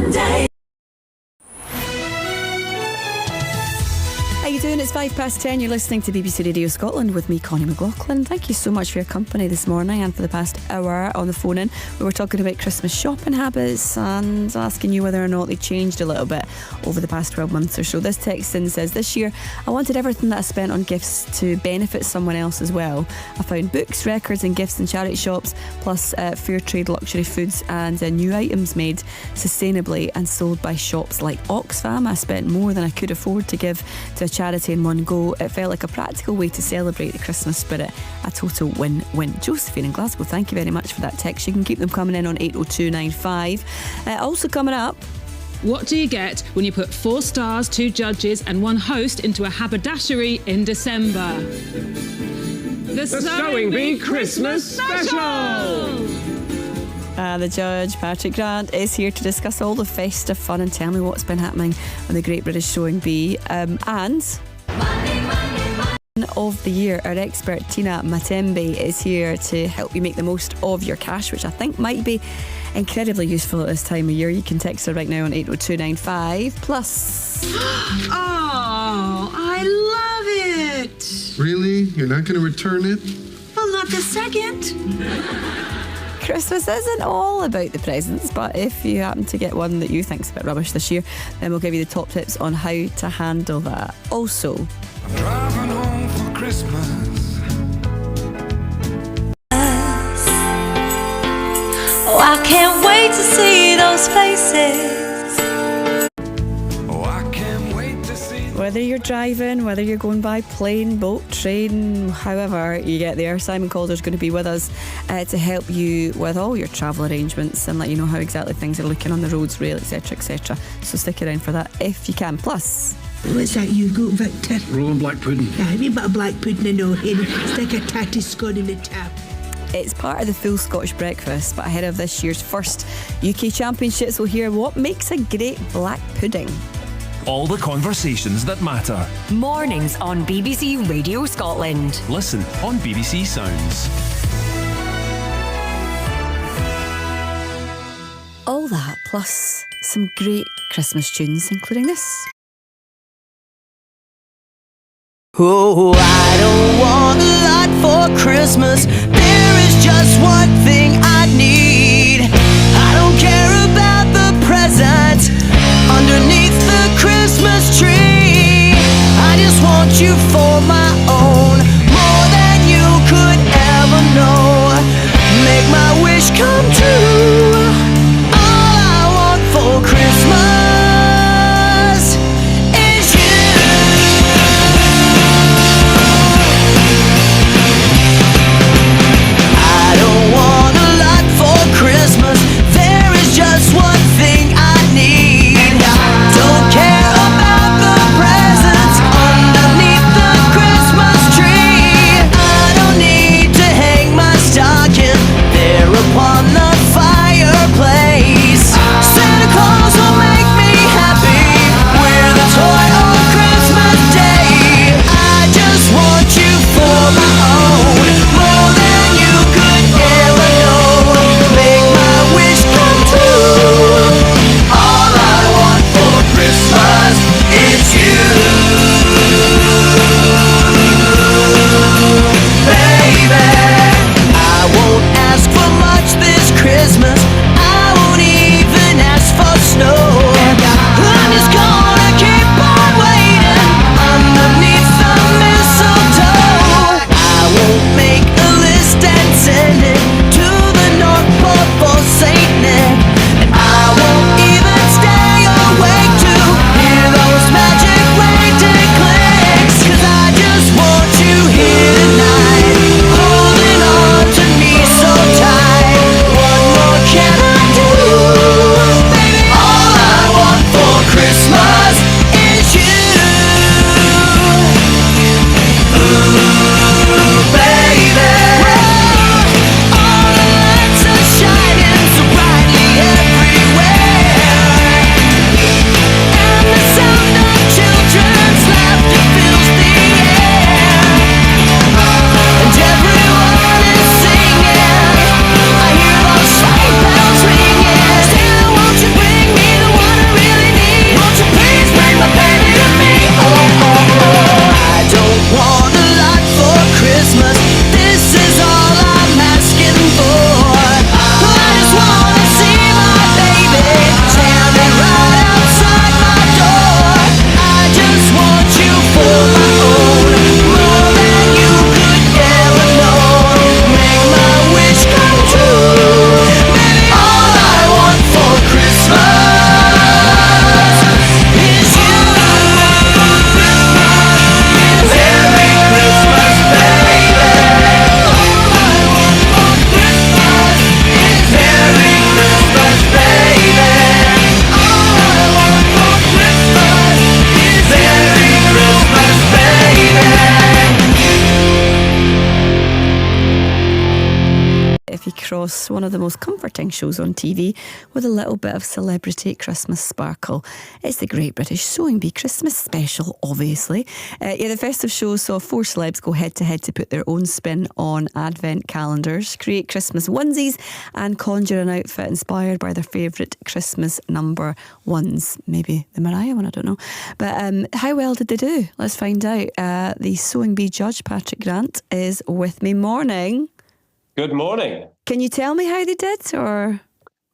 Monday. How you doing? It's 10:05. You're listening to BBC Radio Scotland with me, Connie McLaughlin. Thank you so much for your company this morning and for the past hour on the phone in. We were talking about Christmas shopping habits and asking you whether or not they changed a little bit over the past 12 months or so. This text in says, this year I wanted everything that I spent on gifts to benefit someone else as well. I found books, records and gifts in charity shops, plus fair trade luxury foods and new items made sustainably and sold by shops like Oxfam. I spent more than I could afford to give to a charity in one go. It felt like a practical way to celebrate the Christmas spirit. A total win-win. Josephine in Glasgow, thank you very much for that text. You can keep them coming in on 80295. Also coming up, what do you get when you put 4 stars, 2 judges and 1 host into a haberdashery in December? The Sewing Bee Christmas Special! The judge, Patrick Grant, is here to discuss all the festive fun and tell me what's been happening on the Great British Sewing Bee. And of the year, our expert Tina Matembe is here to help you make the most of your cash, which I think might be incredibly useful at this time of year. You can text her right now on 80295. Plus... Oh, I love it! Really? You're not going to return it? Well, not the second. Christmas isn't all about the presents, but if you happen to get one that you think's a bit rubbish this year, then we'll give you the top tips on how to handle that. Also, I'm driving home for Christmas. Oh, I can't wait to see those faces. Oh, I can't wait to see. whether you're driving, whether you're going by plane, boat, train, however you get there, Simon Calder's going to be with us to help you with all your travel arrangements and let you know how exactly things are looking on the roads, rail, etc, etc. So stick around for that if you can. Plus, what's that you got, Victor? Rolling black pudding. Yeah, have you got a black pudding in our head? Stick a tatty scone in the tap. it's part of the full Scottish breakfast, but ahead of this year's first UK Championships, we'll hear what makes a great black pudding. All the conversations that matter. Mornings on BBC Radio Scotland. Listen on BBC Sounds. All that, plus some great Christmas tunes, including this. Oh, I don't want a lot for Christmas. There is just one thing I need. I don't care about the presents underneath the Christmas tree. I just want you for my own, more than you could ever know. Make my wish come true. All I want for Christmas is you. I don't want a lot for Christmas. There is just one thing I need. Don't care about the presents underneath the Christmas across one of the most comforting shows on TV with a little bit of celebrity Christmas sparkle. It's the Great British Sewing Bee Christmas Special, obviously. The festive show saw 4 celebs go head to head to put their own spin on advent calendars, create Christmas onesies and conjure an outfit inspired by their favourite Christmas number ones. Maybe the Mariah one, I don't know. But how well did they do? Let's find out. The Sewing Bee judge, Patrick Grant, is with me. Morning. Good morning. Can you tell me how they did, or...?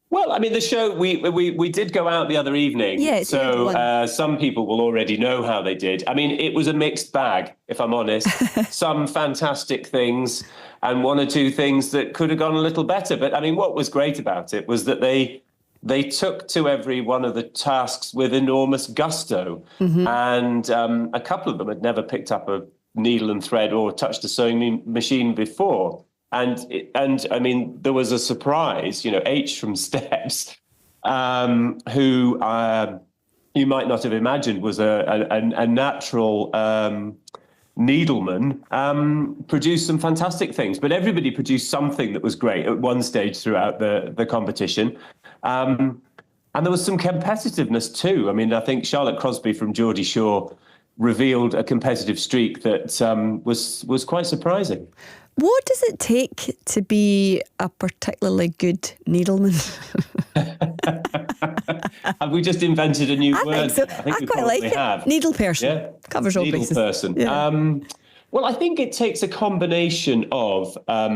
Well, I mean, the show, we did go out the other evening. Yeah, so some people will already know how they did. I mean, it was a mixed bag, if I'm honest. Some fantastic things and 1 or 2 things that could have gone a little better. But I mean, what was great about it was that they took to every one of the tasks with enormous gusto. Mm-hmm. And a couple of them had never picked up a needle and thread or touched a sewing machine before. And I mean, there was a surprise, H from Steps, who you might not have imagined was a natural needleman, produced some fantastic things. But everybody produced something that was great at one stage throughout the competition. And there was some competitiveness too. I mean, I think Charlotte Crosby from Geordie Shore revealed a competitive streak that was quite surprising. What does it take to be a particularly good needleman? Have we just invented a new word? Think so. I think I we quite like it. Have. Needle person. Yeah. Covers all Needle bases. person. Yeah. Well, I think it takes a combination of a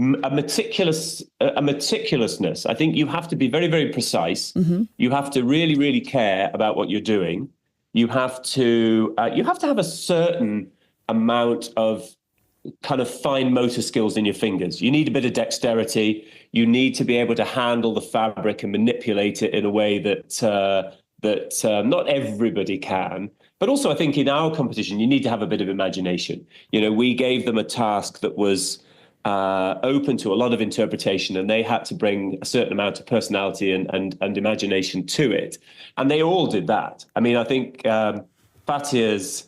meticulousness. I think you have to be very, very precise. Mm-hmm. You have to really, really care about what you're doing. You have to have a certain amount of kind of fine motor skills in your fingers. You need a bit of dexterity. You need to be able to handle the fabric and manipulate it in a way that not everybody can. But also, I think in our competition, you need to have a bit of imagination. We gave them a task that was open to a lot of interpretation, and they had to bring a certain amount of personality and imagination to it. And they all did that. I mean, I think Fatia's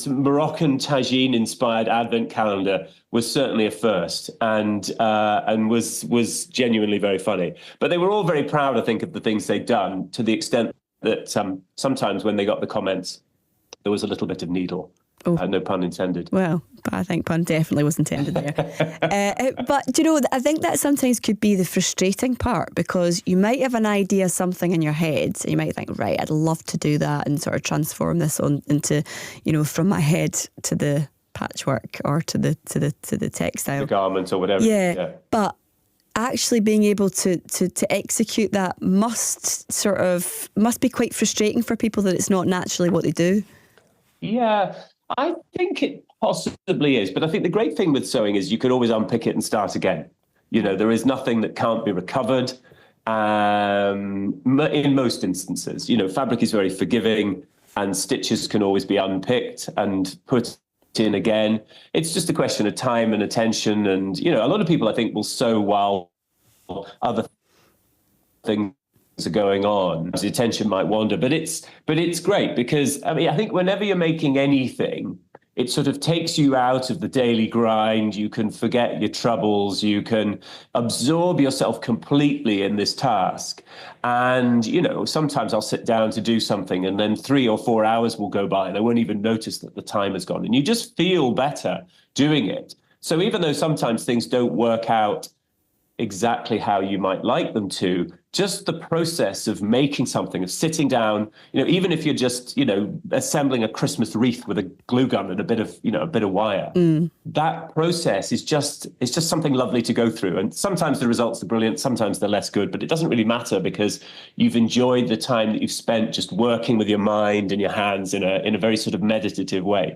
Moroccan tagine-inspired advent calendar was certainly a first, and was genuinely very funny. But they were all very proud, I think, of the things they'd done, to the extent that sometimes when they got the comments, there was a little bit of needle. Oh. No pun intended. Well, but I think pun definitely was intended there. But, I think that sometimes could be the frustrating part, because you might have an idea, something in your head, and you might think, right, I'd love to do that and sort of transform this into, from my head to the patchwork or to the textile. The garment or whatever. Yeah. But actually being able to execute that must be quite frustrating for people, that it's not naturally what they do. Yeah. I think it possibly is, but I think the great thing with sewing is you can always unpick it and start again. There is nothing that can't be recovered in most instances. Fabric is very forgiving, and stitches can always be unpicked and put in again. It's just a question of time and attention. And, a lot of people, I think, will sew while other things are going on. The attention might wander, but it's great, because I think whenever you're making anything, it sort of takes you out of the daily grind. You can forget your troubles. You can absorb yourself completely in this task. And, sometimes I'll sit down to do something, and then 3 or 4 hours will go by and I won't even notice that the time has gone. And you just feel better doing it. So even though sometimes things don't work out exactly how you might like them to, just the process of making something, of sitting down, even if you're just, assembling a Christmas wreath with a glue gun and a bit of wire, that process is just something lovely to go through. And sometimes the results are brilliant, sometimes they're less good, but it doesn't really matter, because you've enjoyed the time that you've spent just working with your mind and your hands in a very sort of meditative way.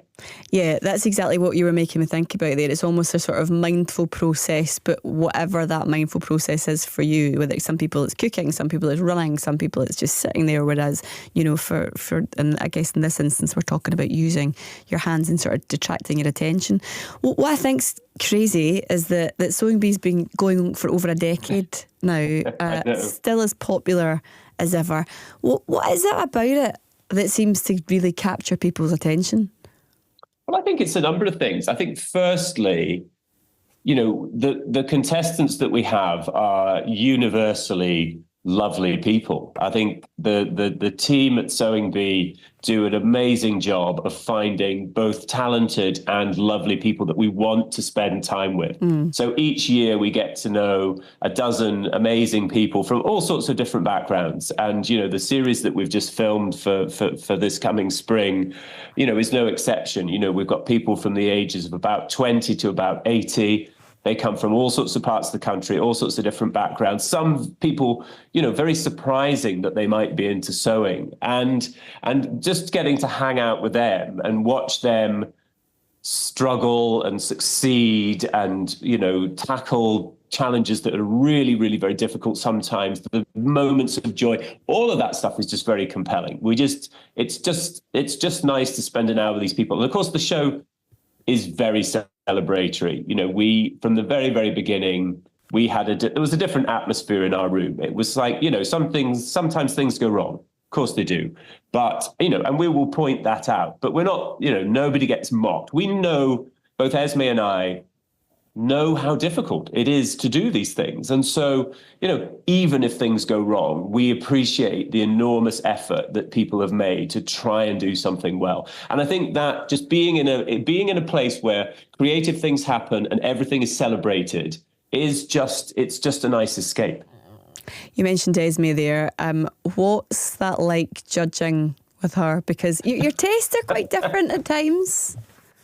Yeah, that's exactly what you were making me think about there. It's almost a sort of mindful process, but whatever that mindful process is for you, whether some people it's cooking, some people it's running, some people it's just sitting there, whereas, and I guess in this instance we're talking about using your hands and sort of detracting your attention. What I think's crazy is that Sewing Bee's been going for over a decade now, still as popular as ever. What is it about it that seems to really capture people's attention? Well, I think it's a number of things. I think firstly, the contestants that we have are universally lovely people. I think the team at Sewing Bee do an amazing job of finding both talented and lovely people that we want to spend time with. So each year we get to know a dozen amazing people from all sorts of different backgrounds. And, the series that we've just filmed for this coming spring, is no exception. We've got people from the ages of about 20 to about 80. They come from all sorts of parts of the country, all sorts of different backgrounds. Some people, very surprising that they might be into sewing, and just getting to hang out with them and watch them struggle and succeed and, tackle challenges that are really, really very difficult sometimes, the moments of joy, all of that stuff is just very compelling. It's just nice to spend an hour with these people. And of course, the show is very celebratory. We, from the very, very beginning, there was a different atmosphere in our room. It was like, sometimes things go wrong. Of course they do. But, and we will point that out. But we're not, nobody gets mocked. We know, both Esme and I know how difficult it is to do these things. And so, even if things go wrong, we appreciate the enormous effort that people have made to try and do something well. And I think that just being in a place where creative things happen and everything is celebrated it's just a nice escape. You mentioned Esme there. What's that like judging with her? Because your tastes are quite different at times.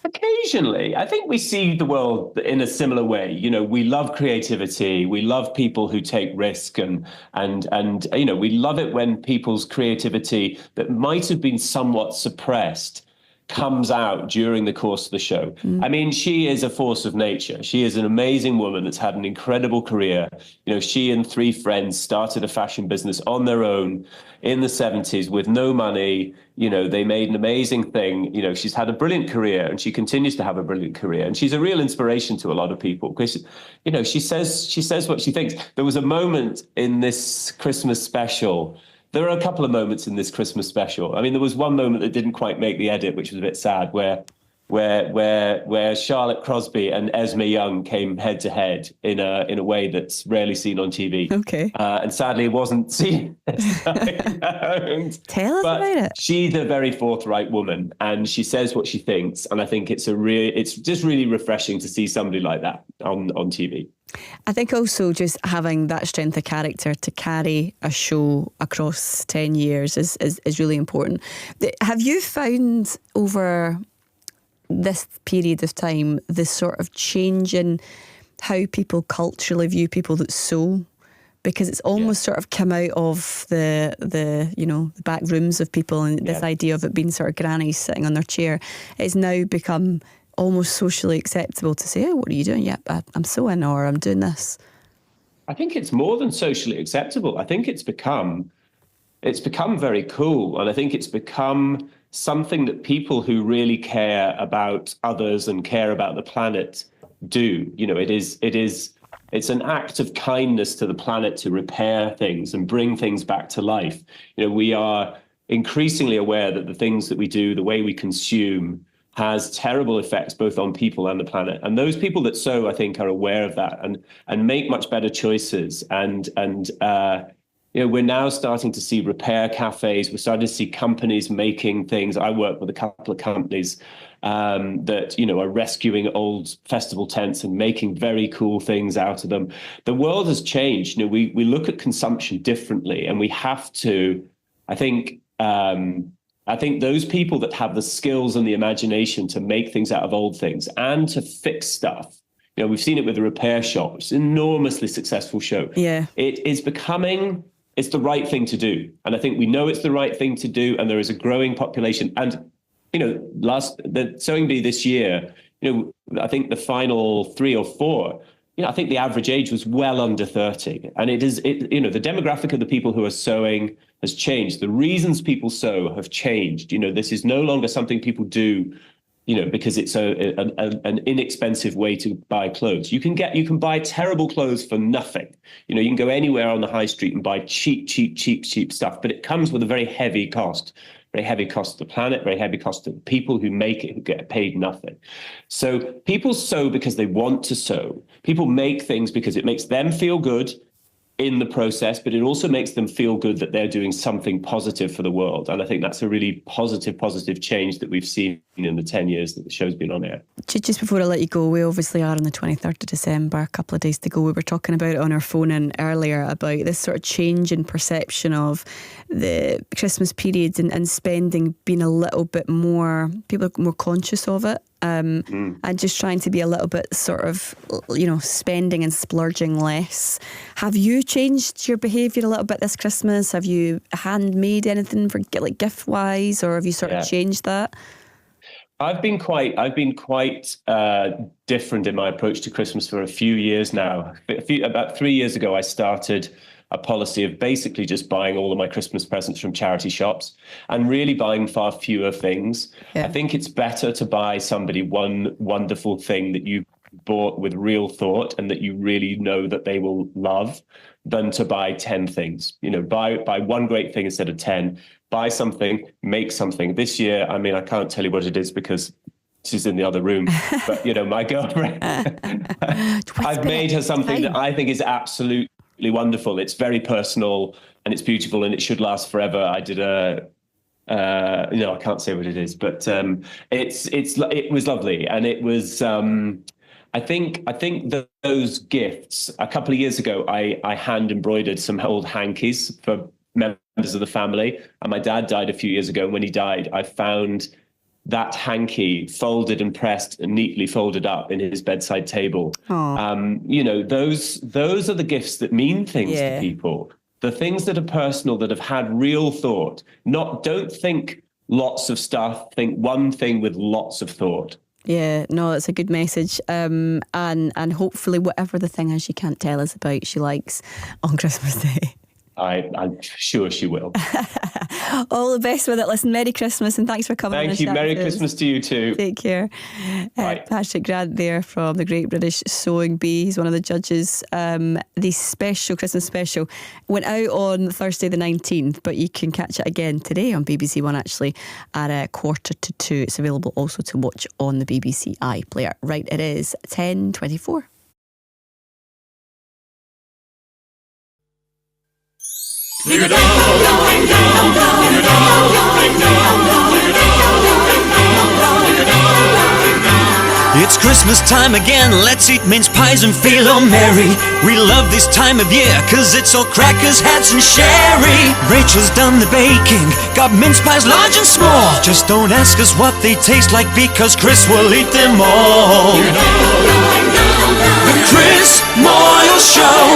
Occasionally, I think we see the world in a similar way. We love creativity. We love people who take risk, and we love it when people's creativity that might have been somewhat suppressed comes out during the course of the show. I mean, she is a force of nature. She is an amazing woman that's had an incredible career. She and 3 friends started a fashion business on their own in the 70s with no money. They made an amazing thing. She's had a brilliant career and she continues to have a brilliant career. And she's a real inspiration to a lot of people because, she says what she thinks. There was a moment in this Christmas special. There are a couple of moments in this Christmas special. I mean, there was one moment that didn't quite make the edit, which was a bit sad, where Charlotte Crosby and Esme Young came head to head in a way that's rarely seen on TV. Okay. And sadly, it wasn't seen. Tell us about it. She's a very forthright woman, and she says what she thinks. And I think it's just really refreshing to see somebody like that on TV. I think also just having that strength of character to carry a show across 10 years is really important. Have you found over this period of time this sort of change in how people culturally view people that sew? Because it's almost sort of come out of the back rooms of people, and this idea of it being sort of grannies sitting on their chair. It's now become almost socially acceptable to say, oh, what are you doing? Yeah, I'm sewing, or I'm doing this. I think it's more than socially acceptable. I think it's become very cool. And I think it's become something that people who really care about others and care about the planet do. It's an act of kindness to the planet to repair things and bring things back to life. We are increasingly aware that the things that we do, the way we consume, has terrible effects both on people and the planet. And those people that sew, I think, are aware of that and make much better choices. And we're now starting to see repair cafes. We're starting to see companies making things. I work with a couple of companies that, are rescuing old festival tents and making very cool things out of them. The world has changed. We look at consumption differently, and we have to, I think those people that have the skills and the imagination to make things out of old things and to fix stuff, we've seen it with the Repair Shop. It's an enormously successful show. Yeah. It's the right thing to do. And I think we know it's the right thing to do. And there is a growing population. And, the Sewing Bee this year, I think the final 3 or 4, I think the average age was well under 30. And the demographic of the people who are sewing has changed. The reasons people sew have changed. This is no longer something people do, because it's an inexpensive way to buy clothes. You can buy terrible clothes for nothing. You can go anywhere on the high street and buy cheap stuff, but it comes with a very heavy cost. very heavy cost to the planet, very heavy cost to the people who make it, who get paid nothing. So people sow because they want to sow. People make things because it makes them feel good in the process, but it also makes them feel good that they're doing something positive for the world. And I think that's a really positive change that we've seen in the 10 years that the show's been on air. Just before I let you go, we obviously are on the 23rd of December, a couple of days to go. We were talking about it on our phone in earlier about this sort of change in perception of the Christmas period and spending being a little bit more, people are more conscious of it. And just trying to be a little bit sort of, spending and splurging less. Have you changed your behaviour a little bit this Christmas? Have you handmade anything for like gift wise, or have you sort of changed that? I've been quite different in my approach to Christmas for a few years now. About 3 years ago, I started a policy of basically just buying all of my Christmas presents from charity shops and really buying far fewer things. Yeah. I think it's better to buy somebody one wonderful thing that you bought with real thought and that you really know that they will love than to buy 10 things. Buy one great thing instead of 10. Buy something, make something. This year, I mean, I can't tell you what it is because she's in the other room, but my girlfriend, I've made her something that I think is absolutely wonderful. It's very personal and it's beautiful and it should last forever. I did I can't say what it is, but it was lovely, and it was. I think that those gifts a couple of years ago, I hand embroidered some old hankies for members of the family, and my dad died a few years ago. And when he died, I found that hanky folded and pressed and neatly folded up in his bedside table. Those are the gifts that mean things to people. The things that are personal, that have had real thought. Don't think lots of stuff, think one thing with lots of thought. Yeah, no, it's a good message. And hopefully whatever the thing is you can't tell us about, she likes on Christmas Day. I'm sure she will. All the best with it. Listen, Merry Christmas and thanks for coming. Thank you. Merry Christmas to you too. Take care. Patrick Grant there from the Great British Sewing Bee. He's one of the judges. The special Christmas special went out on Thursday the 19th, but you can catch it again today on BBC One actually at 1:45. It's available also to watch on the BBC iPlayer. Right, it is 10:24. It's Christmas time again, let's eat mince pies and feel all merry. We love this time of year, cause it's all crackers, hats and sherry. Rachel's done the baking, got mince pies large and small. Just don't ask us what they taste like, because Chris will eat them all. The Chris Moyle Show.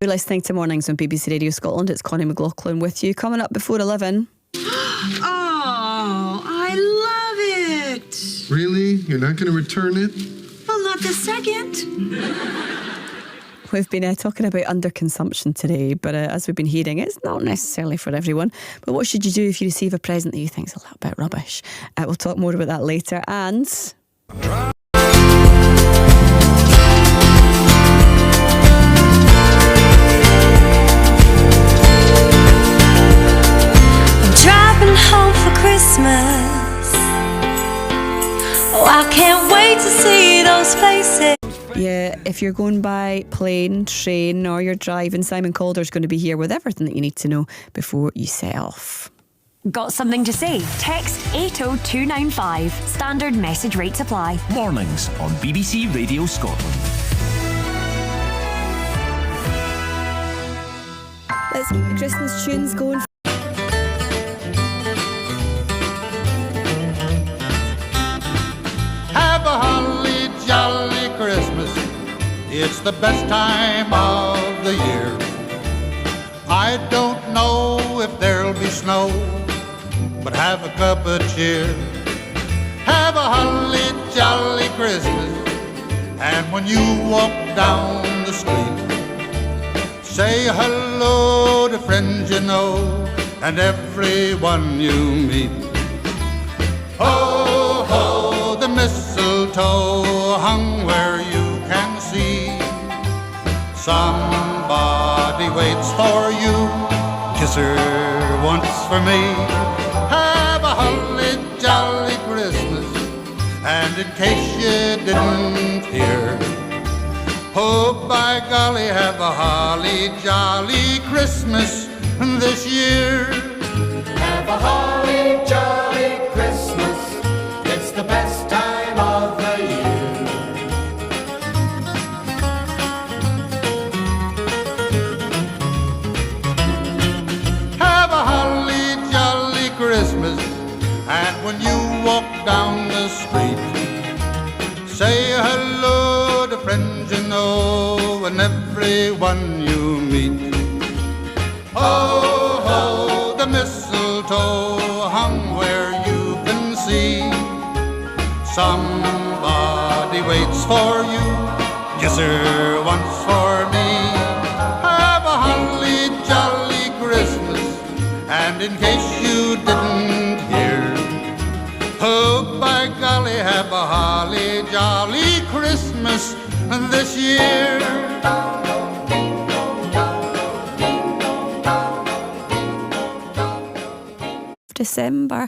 You're listening to Mornings on BBC Radio Scotland. It's Connie McLaughlin with you. Coming up before 11. Oh, I love it. Really? You're not going to return it? Well, not this second. We've been talking about underconsumption today, but as we've been hearing, it's not necessarily for everyone. But what should you do if you receive a present that you think is a little bit rubbish? We'll talk more about that later. And... home for Christmas. Oh, I can't wait to see those faces. Yeah, if you're going by plane, train, or you're driving, Simon Calder's going to be here with everything that you need to know before you set off. Got something to say? Text 80295. Standard message rates apply. Mornings on BBC Radio Scotland. Let's keep the Christmas tunes going. Have a holly jolly Christmas. It's the best time of the year. I don't know if there'll be snow, but have a cup of cheer. Have a holly jolly Christmas. And when you walk down the street, say hello to friends you know and everyone you meet. Ho, ho, the mistletoe hung where you can see. Somebody waits for you. Kiss her once for me. Have a holly jolly Christmas. And in case you didn't hear, oh, by golly, have a holly jolly Christmas this year. Have a holly jolly Christmas. It's the best time of the year. Have a holly jolly Christmas. And when you walk down the street, say hello to friends you know and everyone you meet. Ho, ho, the mistletoe hung where you can see. Somebody waits for you, yes sir, once for me. Have a holly jolly Christmas. And in case you didn't hear, oh, by golly, have a holly jolly Christmas this year. December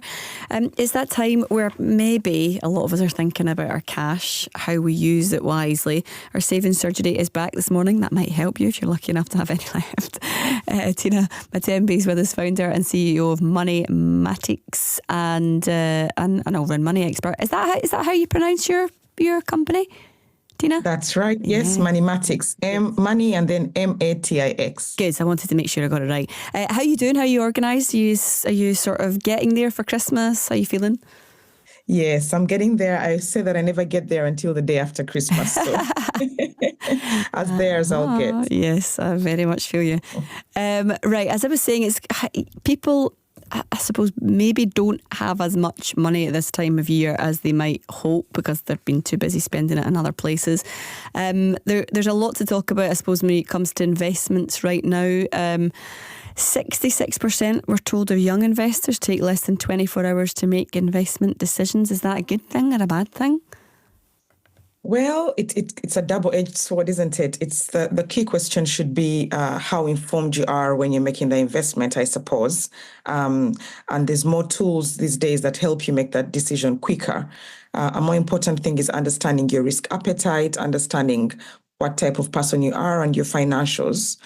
is that time where maybe a lot of us are thinking about our cash, how we use it wisely. Our savings surgery is back this morning. That might help you if you're lucky enough to have any left. Tina Matembe is with us, founder and CEO of Moneymatics and an all-round money expert. Is that how you pronounce your company, Tina? That's right. Yes, Moneymatics. Money and then Matix. Good. I wanted to make sure I got it right. How you doing? How are you organised? Are you sort of getting there for Christmas? How are you feeling? Yes, I'm getting there. I say that I never get there until the day after Christmas. So as there as I'll get. Yes, I very much feel you. Right, as I was saying, it's people, I suppose, maybe don't have as much money at this time of year as they might hope because they've been too busy spending it in other places. There's a lot to talk about, I suppose, when it comes to investments right now. 66% we're told of young investors take less than 24 hours to make investment decisions. Is that a good thing or a bad thing? Well, it's a double-edged sword, isn't it? It's the key question should be how informed you are when you're making the investment, I suppose. And there's more tools these days that help you make that decision quicker. A more important thing is understanding your risk appetite, understanding what type of person you are and your financials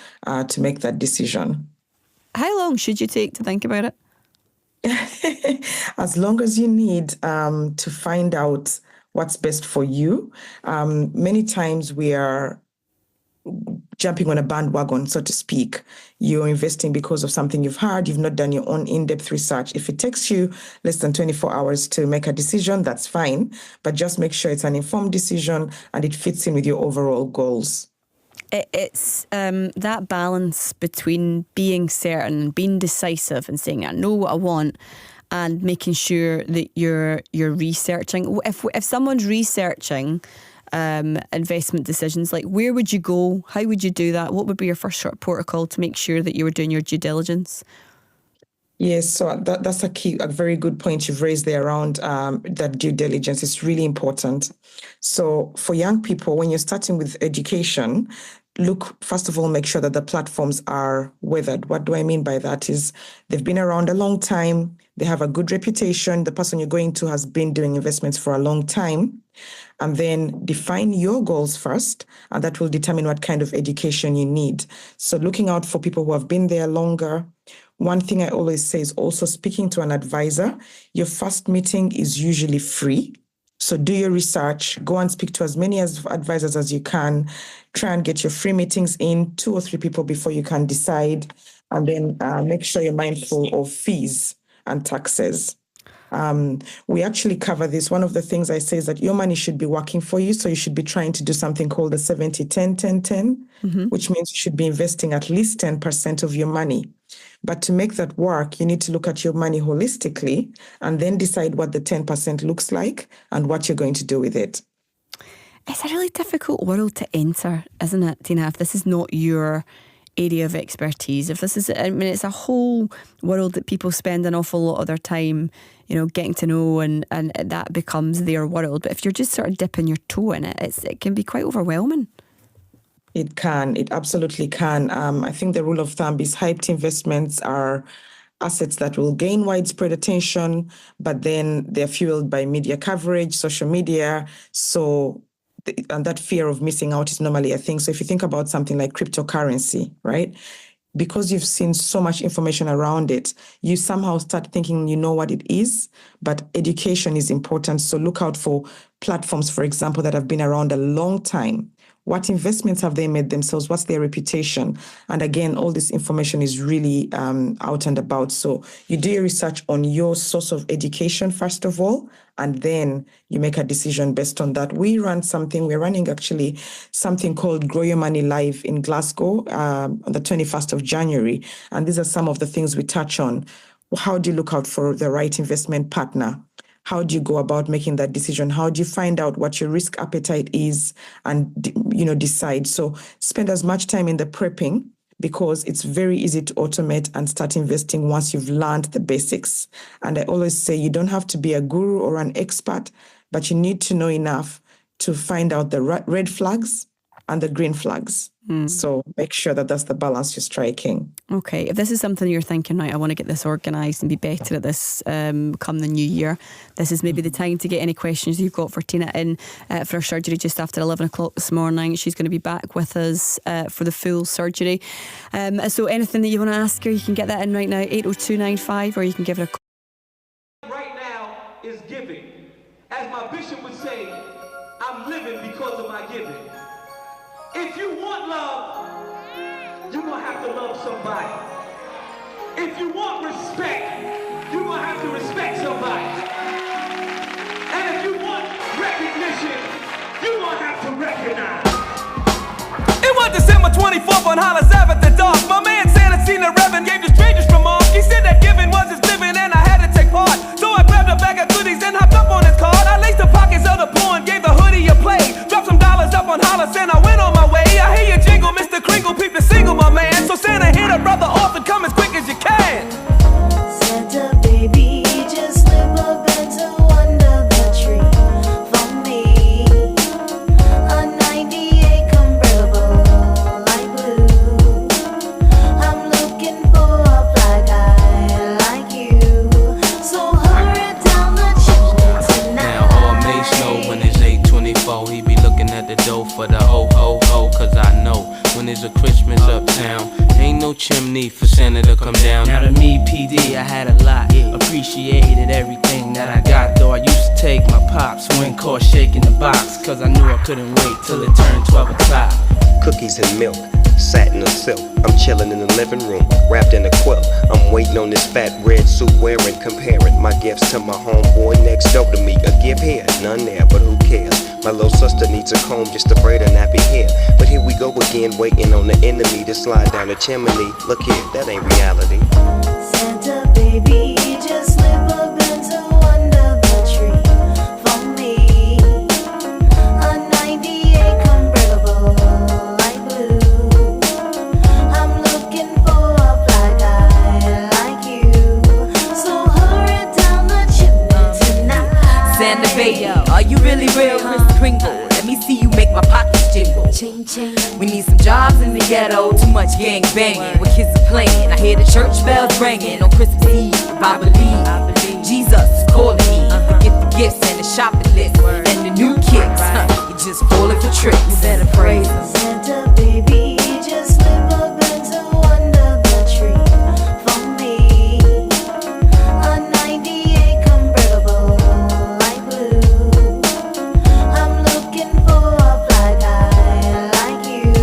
to make that decision. How long should you take to think about it? As long as you need to find out what's best for you. Many times we are jumping on a bandwagon, so to speak. You're investing because of something you've heard. You've not done your own in-depth research. If it takes you less than 24 hours to make a decision, that's fine. But just make sure it's an informed decision and it fits in with your overall goals. It's that balance between being certain, being decisive and saying, I know what I want, and making sure that you're researching. If someone's researching investment decisions, like where would you go? How would you do that? What would be your first sort of protocol to make sure that you were doing your due diligence? Yes, so that's a very good point you've raised there around that due diligence. It's really important. So for young people, when you're starting with education, look, first of all, make sure that the platforms are weathered. What do I mean by that is they've been around a long time. They have a good reputation. The person you're going to has been doing investments for a long time. And then define your goals first, and that will determine what kind of education you need. So looking out for people who have been there longer. One thing I always say is also speaking to an advisor. Your first meeting is usually free. So do your research, go and speak to as many advisors as you can. Try and get your free meetings in, 2 or 3 people before you can decide. And then make sure you're mindful of fees and taxes. We actually cover this. One of the things I say is that your money should be working for you. So you should be trying to do something called the 70-10-10-10, which means you should be investing at least 10% of your money. But to make that work, you need to look at your money holistically and then decide what the 10% looks like and what you're going to do with it. It's a really difficult world to enter, isn't it, Tina, if this is not your area of expertise. If this is, I mean, it's a whole world that people spend an awful lot of their time, getting to know, and that becomes their world. But if you're just sort of dipping your toe in it, it can be quite overwhelming. It can. It absolutely can. I think the rule of thumb is hyped investments are assets that will gain widespread attention, but then they're fueled by media coverage, social media. So, and that fear of missing out is normally a thing. So if you think about something like cryptocurrency, right? Because you've seen so much information around it, you somehow start thinking you know what it is, but education is important. So look out for platforms, for example, that have been around a long time. What investments have they made themselves? What's their reputation? And again, all this information is really out and about. So you do your research on your source of education, first of all, and then you make a decision based on that. We're running actually something called Grow Your Money Live in Glasgow on the 21st of January. And these are some of the things we touch on. How do you look out for the right investment partner? How do you go about making that decision? How do you find out what your risk appetite is and, decide? So spend as much time in the prepping, because it's very easy to automate and start investing once you've learned the basics. And I always say you don't have to be a guru or an expert, but you need to know enough to find out the red flags and the green flags. So make sure that that's the balance you're striking. Okay, if this is something you're thinking, right, I want to get this organised and be better at this come the new year, this is maybe the time to get any questions you've got for Tina in for her surgery just after 11 o'clock this morning. She's going to be back with us for the full surgery. So anything that you want to ask her, you can get that in right now, 80295, or you can give her a call. Right now is giving. As my bishop would say, I'm living because of my giving. If you want love, you're going to have to love somebody. If you want respect, you're going to have to respect somebody. And if you want recognition, you're going to have to recognize. It was December 24th on Hollis Ave at the dark. My man Santa seen the Reverend, gave the strangers from off. He said that giving was his living and I had to take part. So I grabbed a bag of goodies and hopped up on his card. I laced the pockets of the poor and gave the hoodie a play. Dropped some dollars up on Hollis and I went on my way. I hear you jingle, Mr. Kringle, peep the single, my man. So Santa hit a brother off and come as quick as you can. Santa baby, just slip a bento under the tree for me. A 98 convertible, light blue. I'm looking for a fly guy like you. So hurry down the chimney tonight. Now all Mace know when it's 8:24, he be looking at the dough for the ho-ho-ho. Cause I know when there's a Christmas uptown, ain't no chimney for Santa to come down. Now to me, PD, I had a lot. Appreciated everything that I got. Though I used to take my pops when caught shaking the box, cause I knew I couldn't wait till it turned 12 o'clock. Cookies and milk, satin or silk. I'm chilling in the living room, wrapped in a quilt. I'm waiting on this fat red suit wearing, comparing my gifts to my homeboy next door to me. A gift here, none there, but who cares? My little sister needs a comb just to braid her nappy hair. But here we go again, waiting on the enemy to slide down the chimney. Look here, that ain't reality. Santa baby, just slip a bento under the tree for me. A 98 convertible, light blue. I'm looking for a fly guy like you. So hurry down the chimney tonight. Santa baby, are you really real, Chris Kringle? Let me see you make my pockets jingle. Ching, ching. We need some jobs in the ghetto, too much gang banging. Where kids are playing, I hear the church bells ringing. On Christmas Eve, I believe Jesus is calling me. Forget the gifts and the shopping list and the new kicks. You're just falling for tricks. You better praise him. Santa baby, just slip a bento under the tree for me. A 98 convertible, light blue. I'm looking for a fly guy like you.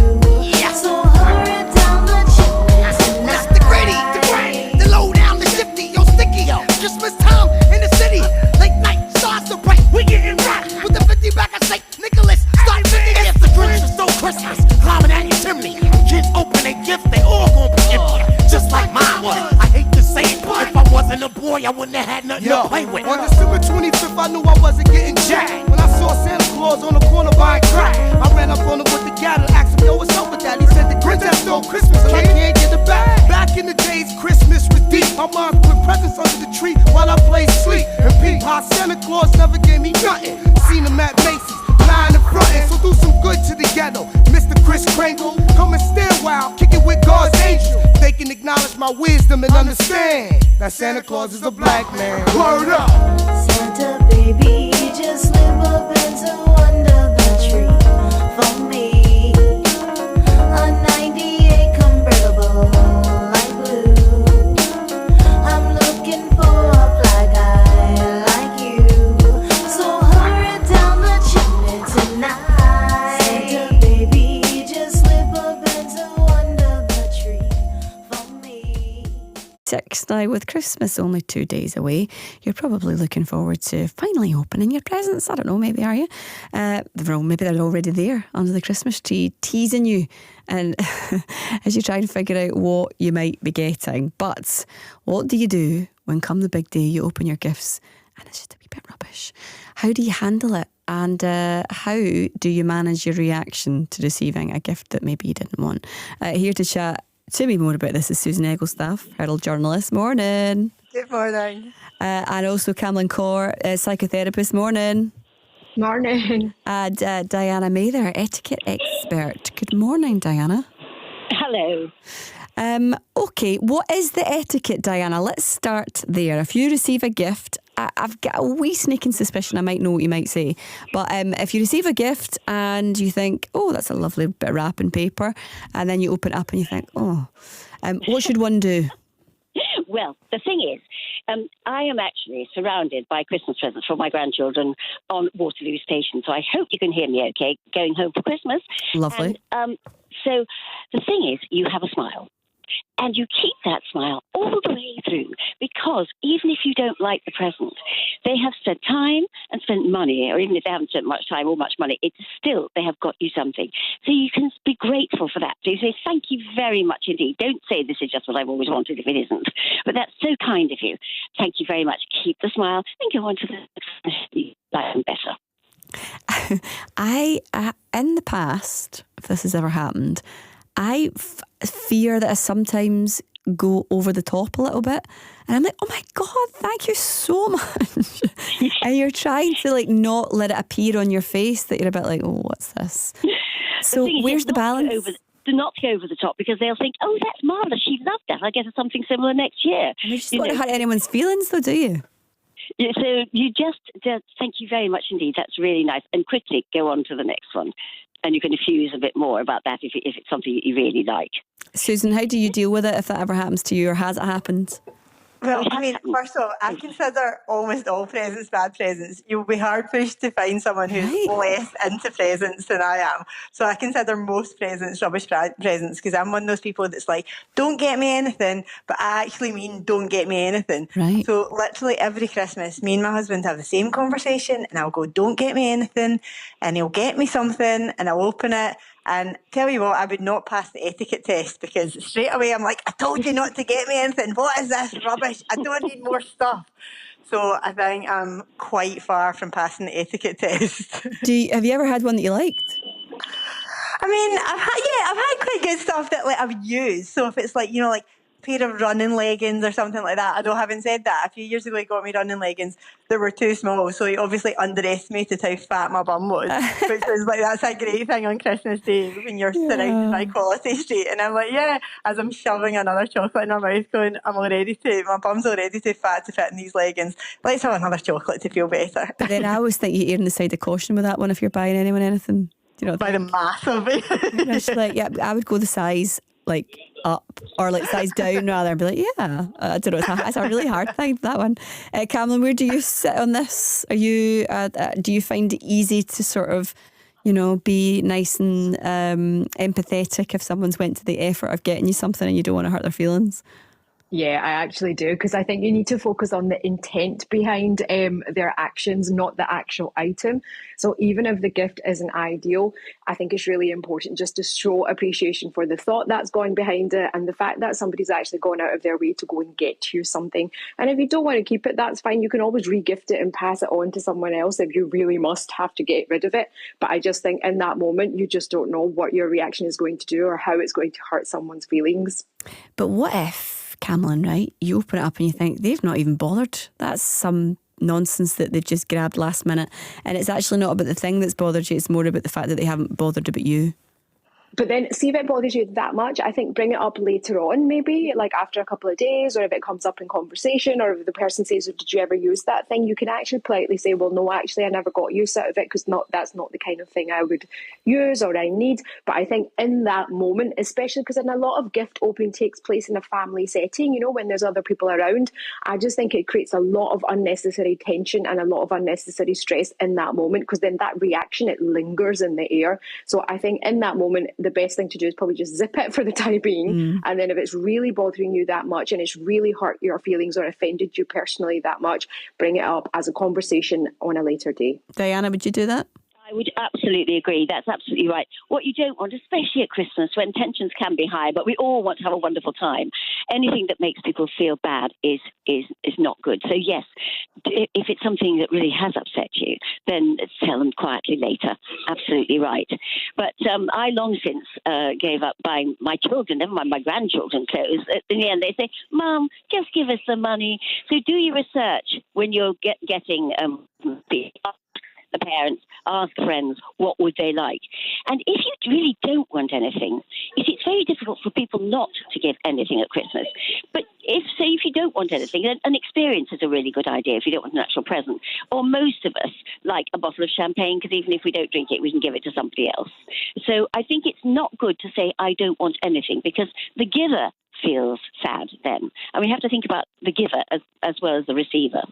So hurry down the chimney tonight. The gritty, the grind, the low down, the shifty, yo sticky, yo. Christmas time in the city, late night, stars so bright, we getting right. With the 50 back, I say, Nicholas, start 50. It's the Grinch who stole Christmas, climbing at your chimney. Kids open their gifts, they all gon' be empty, just like mine was. I hate to say it, but if I wasn't a boy, I wouldn't have had nothing to play with. On December 25th, I knew I wasn't getting jacked. When I saw Santa Claus on the corner buying crack, I ran up on him with the gavel, asked him, yo, what's up with that? He said, the Grinch that stole Christmas, and I can't get it back. Back in the days, Christmas was deep. My mom put presents under the tree while I played sleep. And peep, how Santa Claus never gave me nothing. Seen him at Macy's, lying in front, so do some good to the ghetto. Mr. Chris Kringle, come and stand while kick it with God's angel. They can acknowledge my wisdom and understand. that Santa Claus is a black man. Word up! Santa baby, just slip a pencil under the tree for me. A 98 convertible, light blue. I'm looking for a fly guy like you. So hurry down the chimney tonight. Santa baby, just slip a pencil under the tree for me. 6 now, with Christmas only 2 days away, you're probably looking forward to finally opening your presents. I don't know, maybe are you? Well, maybe they're already there under the Christmas tree, teasing you, and as you try and figure out what you might be getting. But what do you do when come the big day you open your gifts and it's just a wee bit rubbish? How do you handle it? And how do you manage your reaction to receiving a gift that maybe you didn't want? Here to chat to me more about this is Susan Egglestaff, Herald journalist. Morning. Good morning. And also Camlin Kaur, psychotherapist. Morning. Morning. And Diana Mather, etiquette expert. Good morning, Diana. Hello. Okay, what is the etiquette, Diana? Let's start there. If you receive a gift, I've got a wee sneaking suspicion I might know what you might say. But if you receive a gift and you think, oh, that's a lovely bit of wrapping paper, and then you open it up and you think, oh, what should one do? Well, the thing is, I am actually surrounded by Christmas presents for my grandchildren on Waterloo Station, so I hope you can hear me okay, going home for Christmas. Lovely. And, so the thing is, you have a smile. And you keep that smile all the way through, because even if you don't like the present, they have spent time and spent money, or even if they haven't spent much time or much money, it's still they have got you something. So you can be grateful for that. So you say, thank you very much indeed. Don't say this is just what I've always wanted if it isn't. But that's so kind of you. Thank you very much. Keep the smile and go on to the next life better. In the past, if this has ever happened, I fear that I sometimes go over the top a little bit, and I'm like, oh my God, thank you so much. And you're trying to like not let it appear on your face that you're a bit like, oh, what's this? So where's the balance? Do not go over the top, because they'll think, oh, that's marvellous, she loved that, I'll get her something similar next year. And you just don't want to hurt anyone's feelings though, do you? Yeah, so you just thank you very much indeed, that's really nice, and quickly go on to the next one. And you can diffuse a bit more about that if it's something you really like. Susan, how do you deal with it if that ever happens to you, or has it happened? Well, I mean, first of all, I consider almost all presents bad presents. You'll be hard pushed to find someone who's less into presents than I am. So I consider most presents rubbish presents, because I'm one of those people that's like, don't get me anything, but I actually mean don't get me anything. Right. So literally every Christmas, me and my husband have the same conversation, and I'll go, don't get me anything, and he'll get me something, and I'll open it. And tell you what, I would not pass the etiquette test, because straight away I'm like, I told you not to get me anything. What is this rubbish? I don't need more stuff. So I think I'm quite far from passing the etiquette test. Have you ever had one that you liked? I mean, I've had quite good stuff that like I've used. So if it's like, you know, like a pair of running leggings or something like that, although having said that, a few years ago he got me running leggings that were too small, so he obviously underestimated how fat my bum was, which is like, that's a great thing on Christmas Day when you're surrounded by Quality Street. And I'm like, yeah, as I'm shoving another chocolate in my mouth going, my bum's already too fat to fit in these leggings, let's have another chocolate to feel better. But then I always think you err on the side of caution with that one if you're buying anyone anything. You know, by the massive. It's like, yeah, I would go the size like up or like size down rather, and be like, yeah, I don't know, it's a really hard thing, that one. Camlin, where do you sit on this? Are you do you find it easy to sort of, you know, be nice and empathetic if someone's went to the effort of getting you something and you don't want to hurt their feelings? Yeah, I actually do, because I think you need to focus on the intent behind their actions, not the actual item. So even if the gift isn't ideal, I think it's really important just to show appreciation for the thought that's gone behind it, and the fact that somebody's actually gone out of their way to go and get you something. And if you don't want to keep it, that's fine. You can always re-gift it and pass it on to someone else if you really must have to get rid of it. But I just think in that moment, you just don't know what your reaction is going to do or how it's going to hurt someone's feelings. But what if, Camlin, right, you open it up and you think they've not even bothered, that's some nonsense that they just grabbed last minute, and it's actually not about the thing that's bothered you, it's more about the fact that they haven't bothered about you. But then see if it bothers you that much, I think bring it up later on, maybe like after a couple of days, or if it comes up in conversation, or if the person says, did you ever use that thing? You can actually politely say, well, no, actually I never got use out of it because that's not the kind of thing I would use or I need. But I think in that moment, especially because in a lot of gift opening takes place in a family setting, you know, when there's other people around, I just think it creates a lot of unnecessary tension and a lot of unnecessary stress in that moment, because then that reaction, it lingers in the air. So I think in that moment, the best thing to do is probably just zip it for the time being. And then if it's really bothering you that much and it's really hurt your feelings or offended you personally that much, bring it up as a conversation on a later day. Diana, would you do that? I would absolutely agree. That's absolutely right. What you don't want, especially at Christmas when tensions can be high, but we all want to have a wonderful time, anything that makes people feel bad is not good. So yes, if it's something that really has upset you, then tell them quietly later. Absolutely right. But I long since gave up buying my children, never mind my grandchildren, clothes. In the end, they say, Mum, just give us the money. So do your research when you're getting the parents, ask friends, what would they like? And if you really don't want anything, it's very difficult for people not to give anything at Christmas. But if you don't want anything, then an experience is a really good idea if you don't want an actual present. Or most of us like a bottle of champagne, because even if we don't drink it, we can give it to somebody else. So I think it's not good to say, I don't want anything, because the giver feels sad then. And we have to think about the giver as well as the receiver.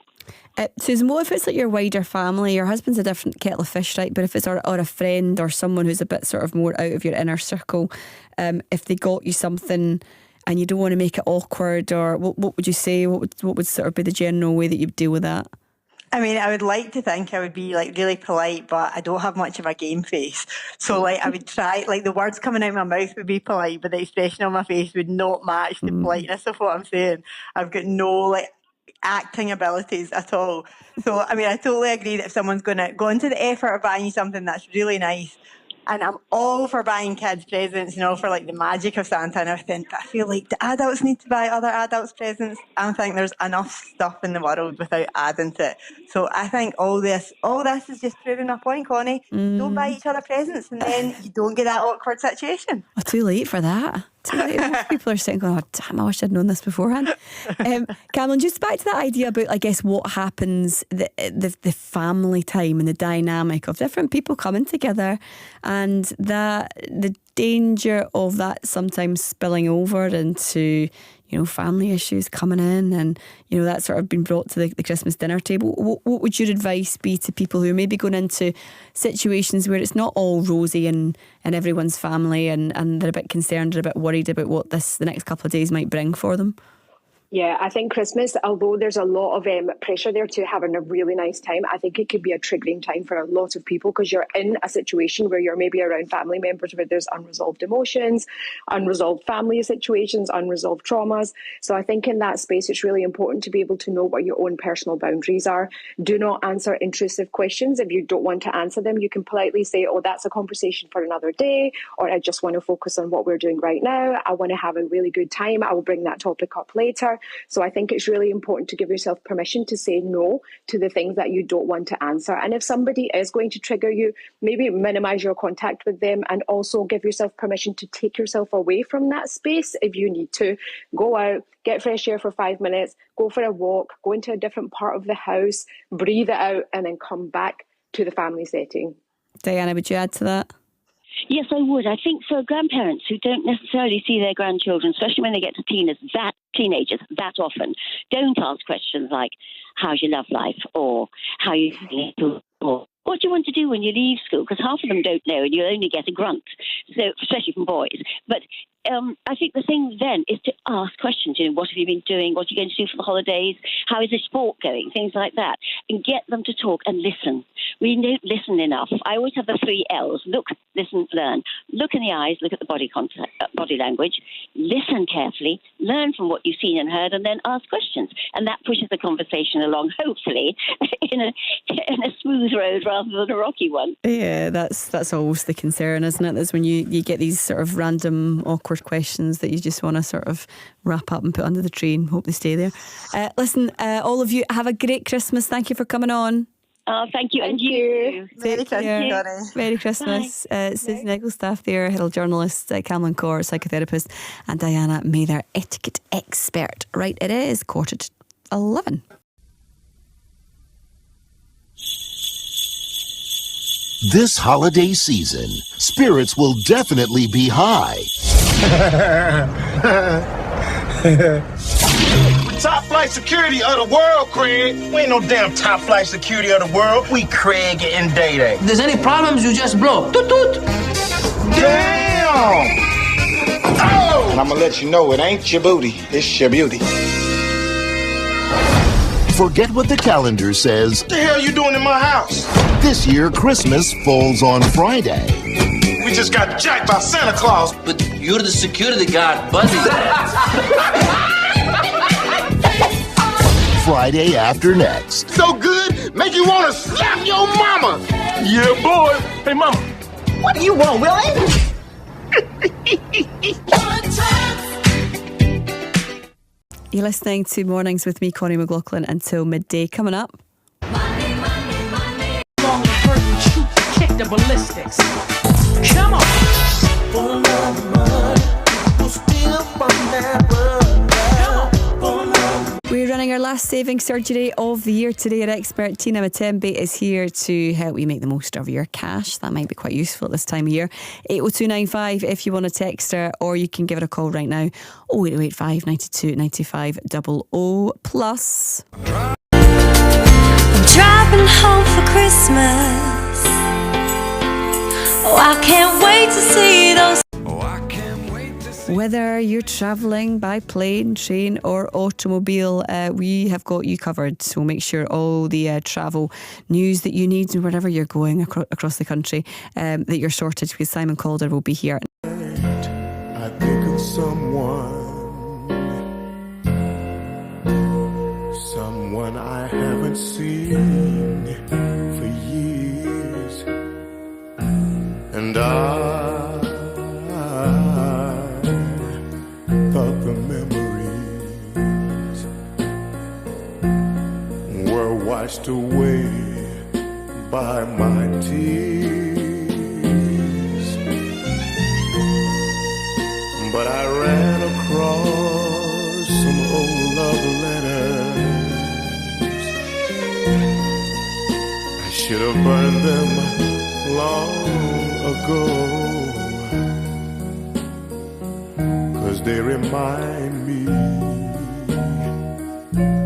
Susan, what if it's like your wider family? Your husband's a different kettle of fish, right? But if it's or a friend or someone who's a bit sort of more out of your inner circle, if they got you something and you don't want to make it awkward, or what would you say? What would sort of be the general way that you'd deal with that? I mean, I would like to think I would be like really polite, but I don't have much of a game face. So like I would try, like the words coming out of my mouth would be polite, but the expression on my face would not match the politeness of what I'm saying. I've got no like acting abilities at all. So I mean, I totally agree that if someone's going to go into the effort of buying you something that's really nice, and I'm all for buying kids presents, you know, for like the magic of Santa and everything, but I feel like the adults need to buy other adults presents. I don't think there's enough stuff in the world without adding to it. So I think all this is just proving my point, Connie. Don't buy each other presents and then you don't get that awkward situation. Oh, too late for that. Too late. People are saying, oh damn, I wish I'd known this beforehand. Cameron, just back to that idea about, I guess, what happens, the family time and the dynamic of different people coming together, and that the danger of that sometimes spilling over into, you know, family issues coming in, and, you know, that sort of been brought to the Christmas dinner table. What would your advice be to people who are maybe going into situations where it's not all rosy in everyone's family, and they're a bit concerned or a bit worried about what the next couple of days might bring for them? Yeah, I think Christmas, although there's a lot of pressure there to having a really nice time, I think it could be a triggering time for a lot of people, because you're in a situation where you're maybe around family members where there's unresolved emotions, unresolved family situations, unresolved traumas. So I think in that space, it's really important to be able to know what your own personal boundaries are. Do not answer intrusive questions. If you don't want to answer them, you can politely say, oh, that's a conversation for another day, or I just want to focus on what we're doing right now. I want to have a really good time. I will bring that topic up later. So I think it's really important to give yourself permission to say no to the things that you don't want to answer. And if somebody is going to trigger you, maybe minimize your contact with them, and also give yourself permission to take yourself away from that space if you need to. Go out, get fresh air for 5 minutes, go for a walk, go into a different part of the house, breathe it out, and then come back to the family setting. Diana, would you add to that? Yes, I would. I think for grandparents who don't necessarily see their grandchildren, especially when they get to teenagers that often, don't ask questions like, how's your love life? Or how are you feeling? Or what do you want to do when you leave school? Because half of them don't know, and you'll only get a grunt, so especially from boys. But I think the thing then is to ask questions. You know, what have you been doing? What are you going to do for the holidays? How is the sport going? Things like that. And get them to talk and listen. We don't listen enough. I always have the 3 L's. Look, listen, learn. Look in the eyes, look at the body language, listen carefully, learn from what you've seen and heard, and then ask questions. And that pushes the conversation along, hopefully, in a smooth road rather than a rocky one. Yeah, that's always the concern, isn't it? That's when you get these sort of random, awkward questions that you just want to sort of wrap up and put under the tree and hope they stay there. Listen, all of you, have a great Christmas. Thank you for coming on. Oh, thank you. And you. Merry Take Christmas, care. Connie. Merry Christmas. Susan Egglestaff there, Herald journalist, Cameron Core, psychotherapist, and Diana Mather, etiquette expert. Right, it is 11:15. This holiday season, spirits will definitely be high. Top flight security of the world, Craig. We ain't no damn top flight security of the world. We Craig and Day Day. If there's any problems, you just blow. Toot toot. Damn! Oh! And I'm gonna let you know it ain't your booty, it's your beauty. Forget what the calendar says. What the hell you doing in my house? This year, Christmas falls on Friday. We just got jacked by Santa Claus. But you're the security guard, buddy. Friday after next. So good, make you wanna slap your mama. Yeah, boy. Hey, mama. What do you want, Willie? You're listening to Mornings with me, Connie McLaughlin, until midday. Coming up. Kick the ballistics. Come on. We're running our last saving surgery of the year today. Our expert Tina Matembe is here to help you make the most of your cash. That might be quite useful at this time of year. 80295 if you want to text her, or you can give her a call right now. 08085 92 95 00 plus. I'm driving home for Christmas. Oh, I can't wait to see those. Whether you're travelling by plane, train or automobile, we have got you covered. So make sure all the travel news that you need wherever you're going across the country, that you're sorted, because Simon Calder will be here. I think of someone I haven't seen for years, and I thought the memories were washed away by my tears, but I ran across some old love letters. I should have burned them long ago, 'cause they remind me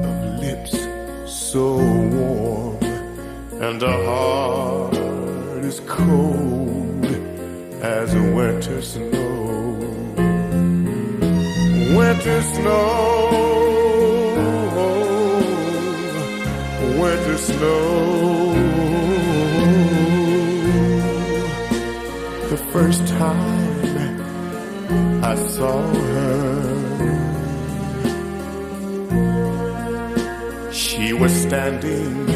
of lips so warm and a heart as cold as a winter snow. Winter snow, winter snow. The first time I saw her, she was standing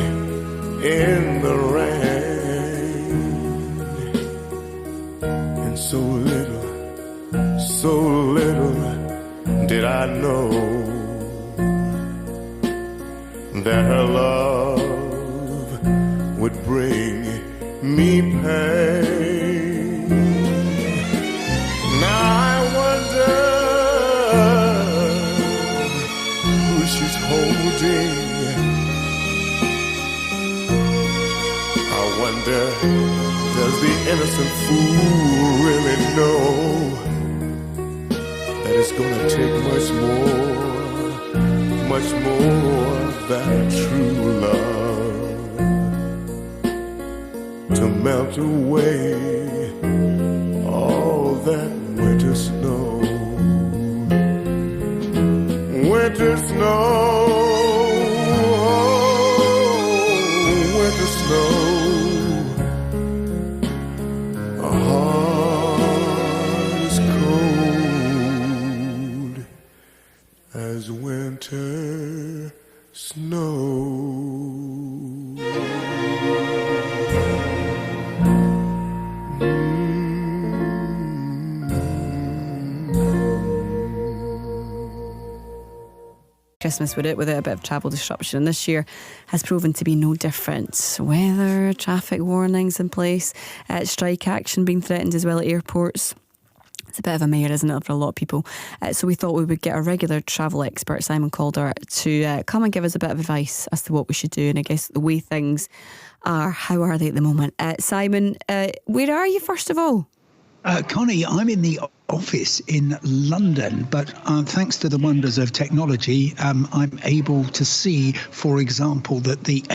in the rain, and so little did I know that her love would bring me pain. Now I wonder who she's holding. I wonder, does the innocent fool really know that it's gonna take much more than true love to melt away all that winter snow. Winter snow, winter snow. A heart is cold as winter snow. Christmas, would it, without a bit of travel disruption? And this year has proven to be no different. Weather, traffic warnings in place, strike action being threatened as well at airports. It's a bit of a mare, isn't it, for a lot of people? So we thought we would get a regular travel expert, Simon Calder, to come and give us a bit of advice as to what we should do. And I guess the way things are, how are they at the moment? Simon, where are you, first of all? Connie, I'm in the office in London, but thanks to the wonders of technology, I'm able to see, for example, that the